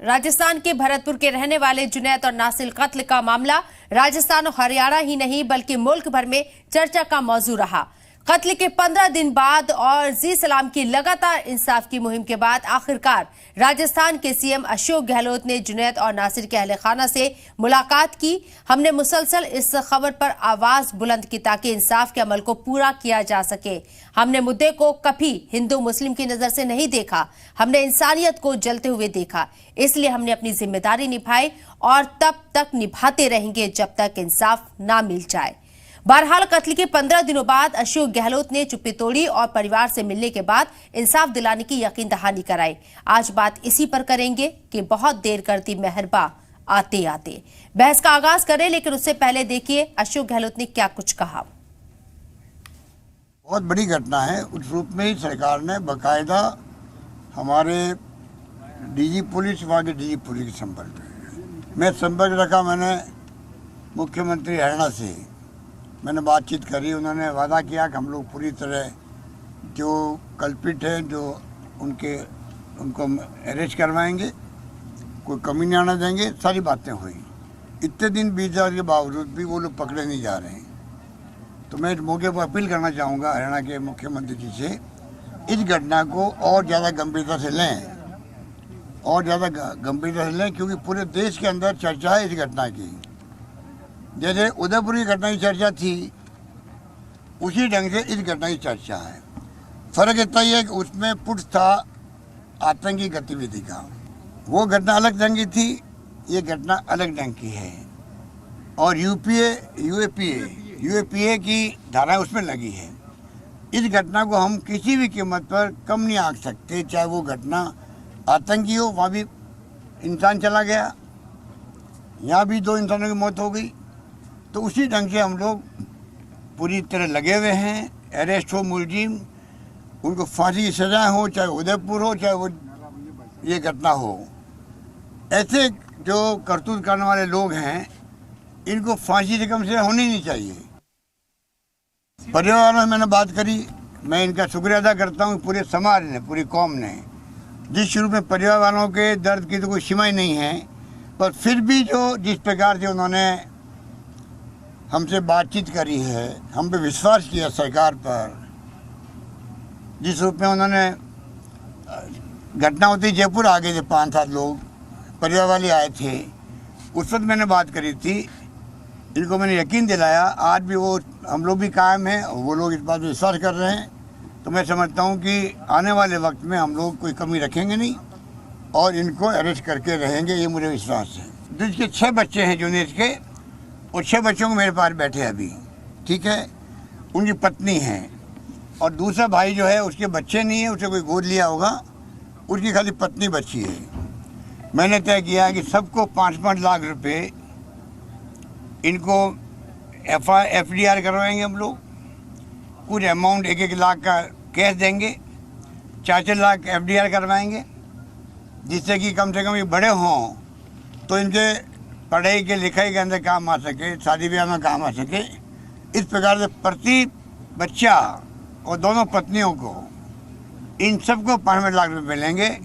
राजस्थान के भरतपुर के रहने वाले जुनैद और नासिर कत्ल का मामला राजस्थान और हरियाणा ही नहीं बल्कि मुल्क भर में चर्चा का मौजू रहा। कत्ल के 15 दिन बाद और जी सलाम की लगातार इंसाफ की मुहिम के बाद आखिरकार राजस्थान के सीएम अशोक गहलोत ने जुनैद और नासिर के अहले खाना से मुलाकात की। हमने मुसलसल इस खबर पर आवाज बुलंद की ताकि इंसाफ के अमल को पूरा किया जा सके। हमने मुद्दे को कभी हिंदू मुस्लिम की नजर से नहीं देखा, हमने इंसानियत को जलते हुए देखा। इसलिए हमने अपनी जिम्मेदारी निभाई और तब तक निभाते रहेंगे जब तक इंसाफ ना मिल जाए। बहरहाल कत्ल के 15 दिनों बाद अशोक गहलोत ने चुप्पी तोड़ी और परिवार से मिलने के बाद इंसाफ दिलाने की यकीन दहानी कराई। आज बात इसी पर करेंगे कि बहुत देर कर दी मेहरबा आते आते। बहस का आगाज करें, लेकिन उससे पहले देखिए अशोक गहलोत ने क्या कुछ कहा। बहुत बड़ी घटना है। उस रूप में ही सरकार ने बाकायदा हमारे डीजी पुलिस, वहाँ के डीजी पुलिस के संपर्क में संपर्क रखा। मैंने मुख्यमंत्री हरियाणा से मैंने बातचीत करी। उन्होंने वादा किया कि हम लोग पूरी तरह जो कल्पित है जो उनको अरेस्ट करवाएंगे, कोई कमी नहीं आना देंगे। सारी बातें हुई। इतने दिन बीत जाने के बावजूद भी वो लोग पकड़े नहीं जा रहे हैं। तो मैं इस मौके पर अपील करना चाहूँगा हरियाणा के मुख्यमंत्री जी से, इस घटना को और ज़्यादा गंभीरता से लें, और ज़्यादा गंभीरता से लें, क्योंकि पूरे देश के अंदर चर्चा है इस घटना की। जैसे उदयपुर की घटना की चर्चा थी, उसी ढंग से इस घटना की चर्चा है। फर्क इतना ही है कि उसमें पुट था आतंकी गतिविधि का। वो घटना अलग ढंग की थी, ये घटना अलग ढंग की है। और यूएपीए की धारा उसमें लगी है। इस घटना को हम किसी भी कीमत पर कम नहीं आंक सकते। चाहे वो घटना आतंकी हो, वहाँ भी इंसान चला गया, यहाँ भी 2 इंसानों की मौत हो गई। तो उसी ढंग से हम लोग पूरी तरह लगे हुए हैं। अरेस्ट हो मुलजिम, उनको फांसी की सजा हो, चाहे उदयपुर हो, चाहे वो ये घटना हो। ऐसे जो करतूत करने वाले लोग हैं, इनको फांसी से कम से होनी नहीं चाहिए। परिवार में मैंने बात करी, मैं इनका शुक्रिया अदा करता हूँ पूरे समाज ने, पूरी कौम ने। जिस शुरू में परिवार वालों के दर्द की तो कोई सीमा ही नहीं है, पर फिर भी जिस प्रकार से उन्होंने हमसे बातचीत करी है, हम पे विश्वास किया सरकार पर, जिस रूप में उन्होंने घटना होती जयपुर आ गए थे 5-7 लोग, परिवार वाले आए थे, उस वक्त मैंने बात करी थी। इनको मैंने यकीन दिलाया। आज भी वो हम लोग भी कायम हैं और वो लोग इस बात पर विश्वास कर रहे हैं। तो मैं समझता हूँ कि आने वाले वक्त में हम लोग कोई कमी रखेंगे नहीं और इनको अरेस्ट करके रहेंगे, ये मुझे विश्वास है। जिसके 6 बच्चे हैं जुनैद के, और 6 बच्चों को मेरे पास बैठे अभी, ठीक है। उनकी पत्नी है और दूसरा भाई जो है उसके बच्चे नहीं है, उसे कोई गोद लिया होगा, उसकी खाली पत्नी बची है। मैंने तय किया कि सबको 5-5 लाख रुपए इनको FDR करवाएंगे हम लोग। कुछ अमाउंट 1-1 लाख का कैश देंगे, 4-4 लाख FDR करवाएंगे, जिससे कि कम से कम ये बड़े हों तो इनके पढ़ाई के लिखाई के अंदर काम आ सके, शादी ब्याह में काम आ सके। इस प्रकार से प्रति बच्चा और दोनों पत्नियों को इन सबको 5 लाख रुपए मिलेंगे।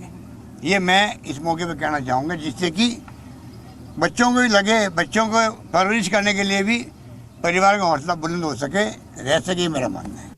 ये मैं इस मौके पर कहना चाहूँगा, जिससे कि बच्चों को भी लगे, बच्चों को परवरिश करने के लिए भी परिवार का हौसला बुलंद हो सके, रह सके, मेरा मानना है।